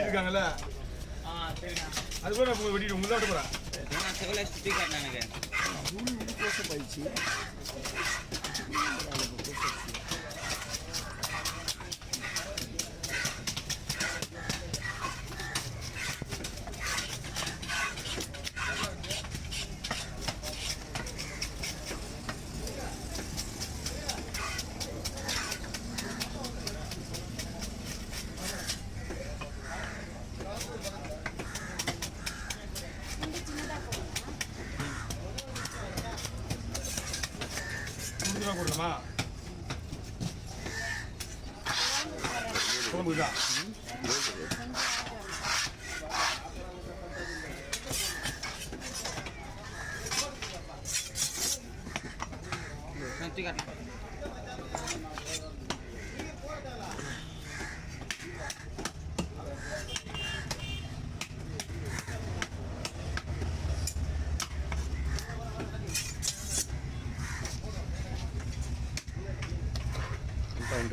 இருக்காங்கல்ல அது கூட நான் வெட்டிட்டு உங்களை விட்டு போகிறேன். நான் செவலை சுற்றி காட்டினேன் எனக்கு போயிடுச்சு. போடணுமா குழம்புதா சுற்றி காட்டினேன்.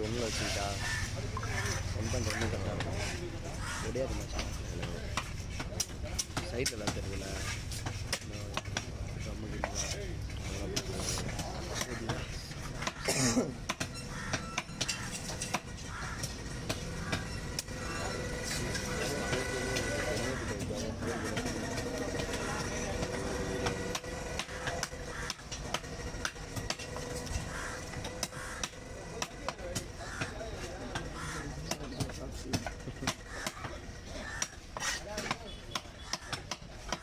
ஒன்றில் வச்சுக்கிட்டா 1.1 கரெக்டாக இருக்கும். முடியாது மச்சான் சைட்டில் எல்லாம் தெரியல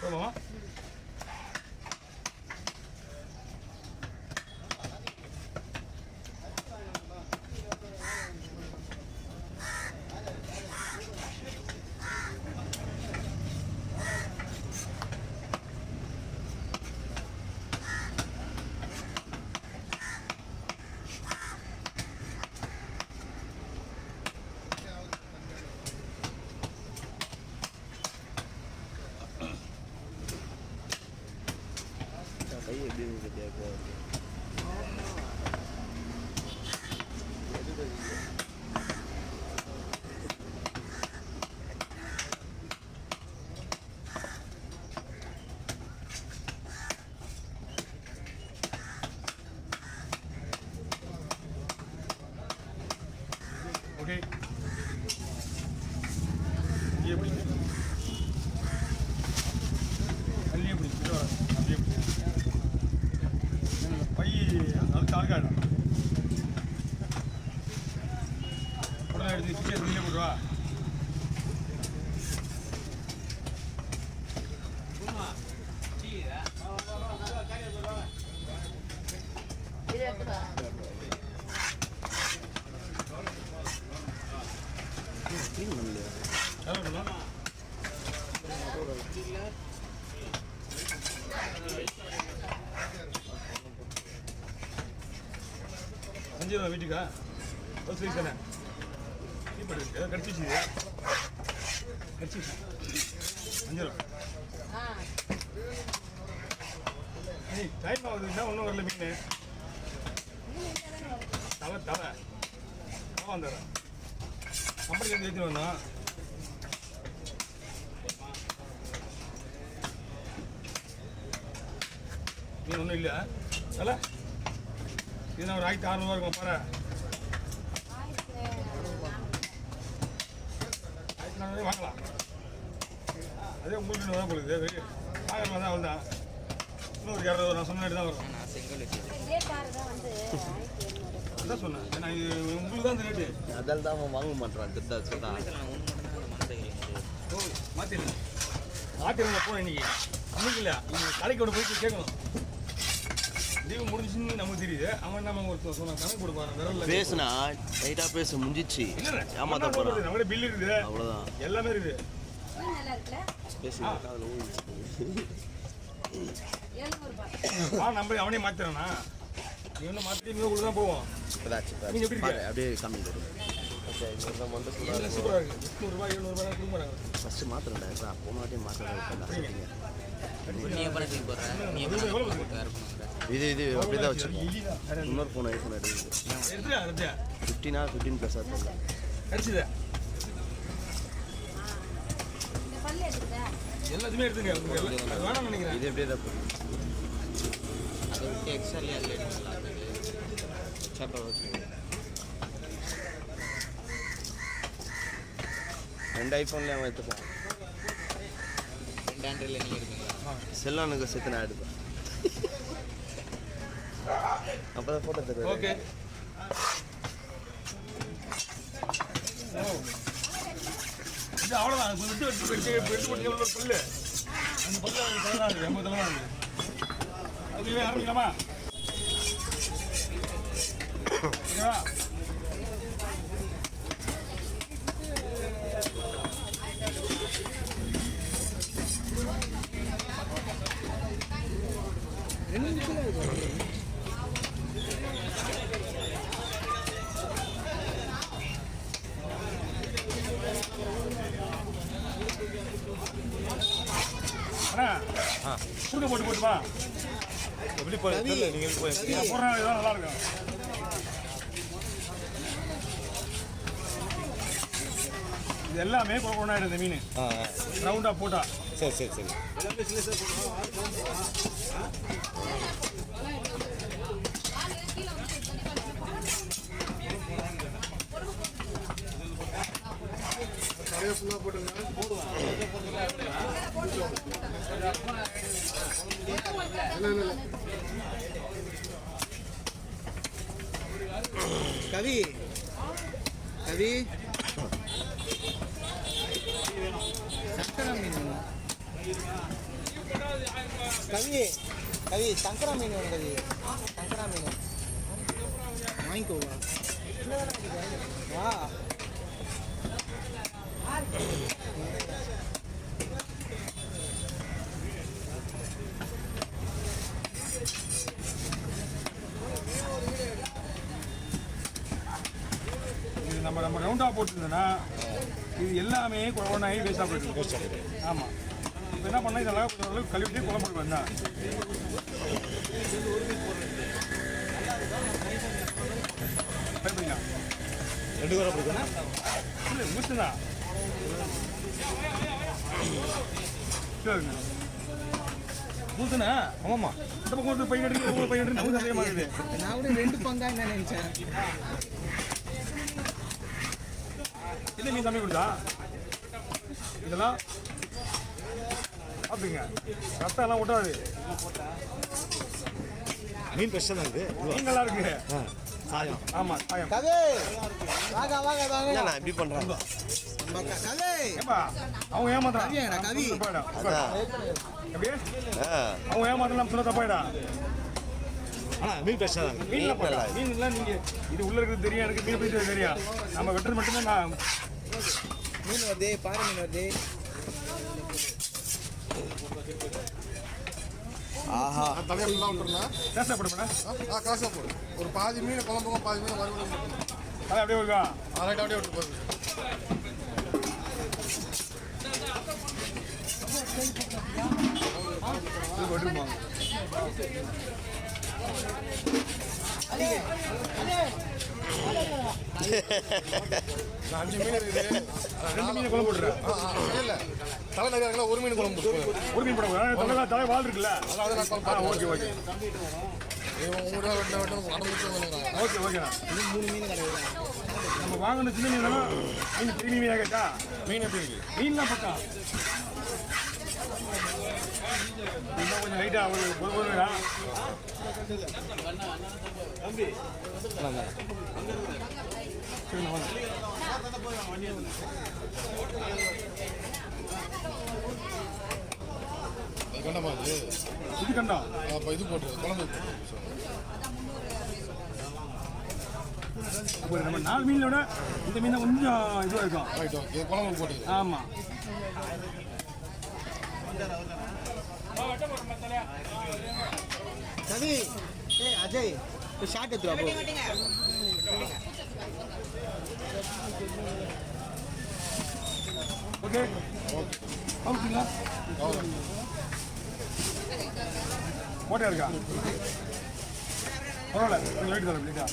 போமா கை எப்படி இருக்குது ஓகே எப்படி அள்ளி எப்படி பை அது தாழ்காடும் உடனே எடுத்து கிச்சன் வெளியே போடுவா. க்ளீன் பண்ணலையா அஞ்சு ரூபா வீட்டுக்கா ஒரு சைஸ் தானே கடிச்சிச்சு கடிச்சிச்சு 5 ரூபா. டைம் ஆகுதுன்னா ஒன்றும் வரல மீன் தலை தலை வந்துடுறேன் கம்பெனிலேருந்து ஏற்றிட்டு வந்தோம். மீன் ஒன்றும் இல்லை தலை இதுனா ஒரு 1600 இருக்கும் பாரு. 1400 வாங்கலாம். அதே உங்களுக்கு தான் கொடுக்குது வாங்கலாம் தான் அவள் தான் இன்னொரு 200 நான் சொன்ன தான் வரும். நான் செங்கல் அதான் சொன்னேன் ஏன்னா இது உங்களுக்கு தான் இந்த ரேட்டு. அதில் தான் அவன் வாங்க மாட்டான் திருத்தா சொல்கிறான். ஓ மாற்றிடுங்க மாற்றிடுங்க போனேன் இன்னைக்கு அன்னைக்கு இல்லை நீங்கள் கடைக்கு ஒன்று போயிட்டு கேட்கணும். லீவு முடிஞ்சுன்னு நமக்கு தெரியுது. அவன் நம்ம ஒருத்தர் சொன்னான் கணக்கு கொடுப்பாரு விரல்ல பேசுனா ரைட்டாக பேச முடிஞ்சிச்சு. ஏமாத்த போகிறேன் நம்மளே பில் இருக்குது அவ்வளோதான் எல்லாமே இருக்குது. பேசுனா அதில் ஊழிச்சு நம்ம அவனே மாத்திரானா இவனை மாற்றி இவங்க தான் போவோம். நீங்க எப்படி அப்படியே கம்மி சூப்பராக இருக்கு. 800 700 கொடுக்க மாட்டாங்க. ஃபஸ்ட்டு மாத்திரண்டா போன வாட்டியும் மாத்திரம் இது அப்படி தான் வச்சுருக்கோம். இன்னொரு ஃபோன் ஐஃபோன் எடுத்து 15 + 10 கடிச்சுதா எல்லாத்தையுமே எடுத்துங்க உங்களுக்கு எல்லாம் அது வேணாம்னு நினைக்கிறேன். இது எப்படியே தான் போகுது. அது விட்டு எக்ஸ்ட்ரா நல்லா சாப்பிட வச்சு 2 ஐஃபோன்லேயே அவன் எடுத்துப்பான். 2 ஆண்ட்ராய்டில் நீங்கள் எடுப்பீங்களா? செல்லானுக்கு சேர்த்து நான் எடுப்பேன். அப்போ தான் ஃபோட்டோ தருவேன். ஓகே இது அவ்வளோதான். அது விட்டு வெட்டு வெட்டி வெட்டு போட்டு எவ்வளோ புல்லு அந்த பல்லு அது தலைதான் இருக்குது 80 தலைதான் இருக்குது. அதுவே ஆரம்பிக்கலாமா? ஓகேவா? அண்ணா குறுக்க போட்டு போட்டுமா எப்படி போய் நீங்கள் போடுறா இதெல்லாம் நல்லா இருக்கும். இது எல்லாமே கொண்டாயிடும் இந்த மீன் ரவுண்டாக போட்டா. சரி சரி சரி. கவி கவி சங்கரா மீன் வேணும். கவி கவி சங்கரா மீன் வேணும். கவி சங்கரா மீன் வாங்கிக்கோவா வா. இது நம்ம ரவுண்டாக போட்டுருந்தோன்னா இது எல்லாமே கொண்டாகி வேஸ்ட்டாக போயிட்டு. ஆமாம் இப்போ என்ன பண்ணால் இதெல்லாம் கொஞ்சம் அளவுக்கு கழுவிட்டு குழம்பு வந்தா பயப்படுங்க 2 பேரும் அப்படிதானே? இல்லை முடிச்சுதான் சரிங்க மூத்துண்ணா. ஆமாம்மா. இந்த பக்கம் வந்து பையன் எடுத்து ஒவ்வொரு பையன் எடுத்து நமக்கு சந்தேகமாக இருக்குது. நான் கூட 2 பங்கா நினைச்சேன். இல்லை நீ தம்பி கொடுத்தா இதெல்லாம் அப்படிங்க ரத்தம் எல்லாம் விட்டாது. மீன் ஃப்ரெஷ்ஷாக தான் இருக்குது. மீன் நல்லா இருக்கு. சாயம். ஆமாம் சாயம். கவி வாங்க வாங்க வாங்க. நான் இப்படி பண்ணுறேன். கவி ஏப்பா அவங்க ஏமாத்துறான். கவியாடா, கவி. அதான் எப்படி ஆ அவங்க ஏமாத்தலாம் சொல்ல தப்பாயிடா. ஆனால் மீன் ஃப்ரெஷ்ஷாக தான் இருக்குது. மீன்லாம் போடா. மீன்லாம் நீங்கள் இது உள்ளே இருக்கிறது தெரியும், எனக்கு மீன் பிடிச்சது தெரியும். நம்ம வெட்டுறது மட்டும்தான் நான் மீன் வருது, பாறை மீன் வருது. ஆஹா தலையெல்லாம் விட்டுருலாம். கேஸாக போடுப்பேன். காசாக போடு. ஒரு பாதி மீன் குழம்புக்கும் பாதி மீன் வறுவலும் அது அப்படியே இருக்கா? ரைட் அப்படியே விட்டு போகுது. இது வெட்டுமா? நான் 5 மீன் இருக்குது. 2 மீன் குழம்பு போட்டுறேன். இல்லை தலை நிறைய இருக்குல்ல, ஒரு மீன் குழம்பு போடு. ஒரு மீன் போடுவேன். தலை வால் இருக்குல்ல. அதாவது நான் குழம்பு ஓகே ஓகே உங்களோட வெட்ட வெட்ட அடம்பிடிச்சு வந்துருக்காங்க. ஓகே ஓகேண்ணா. 3 மீன் கிடையாது. நம்ம வாங்கின சின்ன மீன் தானே மீன் பெரிய மீனாக கேட்டா மீன் எப்படி இருக்கு? மீன்லாம் பக்கா இன்னும் கொஞ்சம் லைட்டாக ஒரு வேணா அது கண்டமா இது இது கண்டா. அப்போ இது போட்டு குழம்பு அப்போ நம்ம 4 மீனில் விட இந்த மீன் கொஞ்சம் இதுவாக இருக்கும். ரைட் ஓகே குழம்பு போட்டு. ஆமாம் கவி ஏய் அஜய் ஒரு ஷாட் எடுத்து வா போ. ஓகே ஓகேங்களா? போட்டே இருக்கா? பரவாயில்ல கொஞ்சம் லைட்டு தரேன் லைட்டா.